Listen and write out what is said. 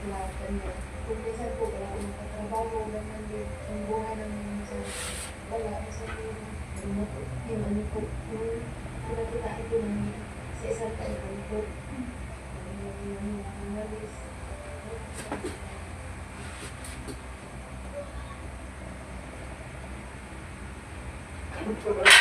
lahat kanya. Kung minsan po wala akong makatrabaho, ganyan din. Ang buhay ng minsan, wala. Minsan yung, yung ano po, yung pinakitain ko ng sa isang taon po. Yung umalis. Good for